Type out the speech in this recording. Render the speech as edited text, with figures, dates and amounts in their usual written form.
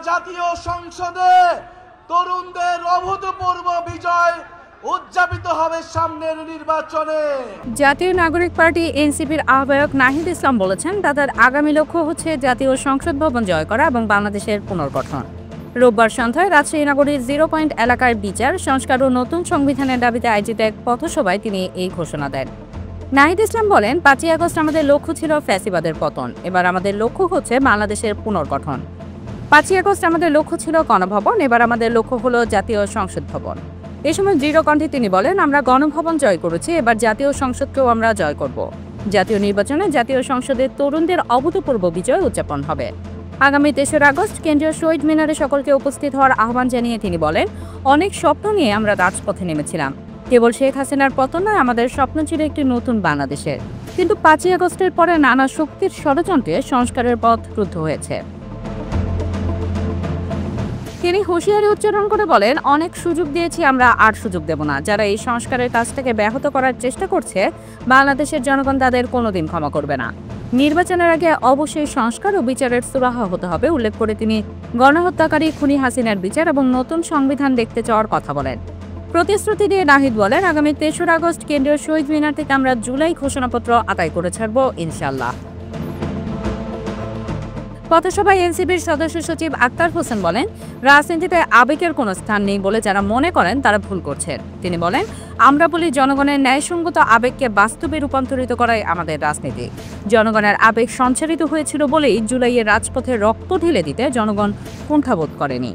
জাতীয় সংসদে তরুণদের অভূতপূর্ব বিজয় উদযাপিত হবে সামনের নির্বাচনে। জাতীয় নাগরিক পার্টি এনসিপির আহ্বায়ক নাহিদ ইসলাম বলেছেন, তাদের আগামী লক্ষ্য হচ্ছে জাতীয় সংসদ ভবন জয় করা এবং বাংলাদেশের পুনর্গঠন। রোববার সন্ধ্যায় রাজশাহী নগরীর 0 পয়েন্ট এলাকায় বিচার সংস্কার ও নতুন সংবিধানের দাবিতে আয়োজিত এক পথসভায় তিনি এই ঘোষণা দেন। নাহিদ ইসলাম বলেন, 5ই আগস্ট আমাদের লক্ষ্য ছিল ফ্যাসিবাদের পতন, এবার আমাদের লক্ষ্য হচ্ছে বাংলাদেশের পুনর্গঠন। 5ই আগস্ট আমাদের লক্ষ্য ছিল গণভবন, এবার আমাদের লক্ষ্য হলো জাতীয় সংসদ ভবন। এ সময় দৃঢ় কণ্ঠে তিনি বলেন, আমরা গণভবন জয় করেছি, এবার জাতীয় সংসদকেও আমরা জয় করব। জাতীয় নির্বাচনে জাতীয় সংসদের তরুণদের অভূতপূর্ব বিজয় উদযাপন হবে। আগামী 3রা আগস্ট কেন্দ্রীয় শহীদ মিনারে সকলকে উপস্থিত হওয়ার আহ্বান জানিয়ে তিনি বলেন, অনেক স্বপ্ন নিয়ে আমরা রাজপথে নেমেছিলাম। কেবল শেখ হাসিনার পতন নয়, আমাদের স্বপ্ন ছিল একটি নতুন বাংলাদেশের। কিন্তু 5ই আগস্টের পরে নানা শক্তির ষড়যন্ত্রে সংস্কারের পথ রুদ্ধ হয়েছে। তিনি হুঁশিয়ারি উচ্চারণ করে বলেন, অনেক সুযোগ দিয়েছি, আমরা আর সুযোগ দেব না। যারা এই সংস্কারের কাজটাকে ব্যাহত করার চেষ্টা করছে, বাংলাদেশের জনগণ তাদের কোনোদিন ক্ষমা করবে না। নির্বাচনের আগে অবশ্যই সংস্কার ও বিচারের সুরাহা হতে হবে উল্লেখ করে তিনি গণহত্যাকারী খুনি হাসিনার বিচার এবং নতুন সংবিধান দেখতে চাওয়ার কথা বলেন। প্রতিশ্রুতি দিয়ে নাহিদ বলেন, আগামী 3রা আগস্ট কেন্দ্রীয় শহীদ মিনার থেকে আমরা জুলাই ঘোষণাপত্র আদায় করে ছাড়ব ইনশাআল্লাহ। পথসভায় এনসিপির সদস্য সচিব আক্তার হোসেন বলেন, রাজনীতিতে আবেগের কোনো স্থান নেই বলে যারা মনে করেন তারা ভুল করছেন। তিনি বলেন, আমরা বলি জনগণের ন্যায়সঙ্গত আবেগকে বাস্তবে রূপান্তরিত করাই আমাদের রাজনীতি। জনগণের আবেগ সঞ্চারিত হয়েছিল বলেই জুলাইয়ের রাজপথে রক্ত ঢেলে দিতে জনগণ কুণ্ঠাবোধ করেনি।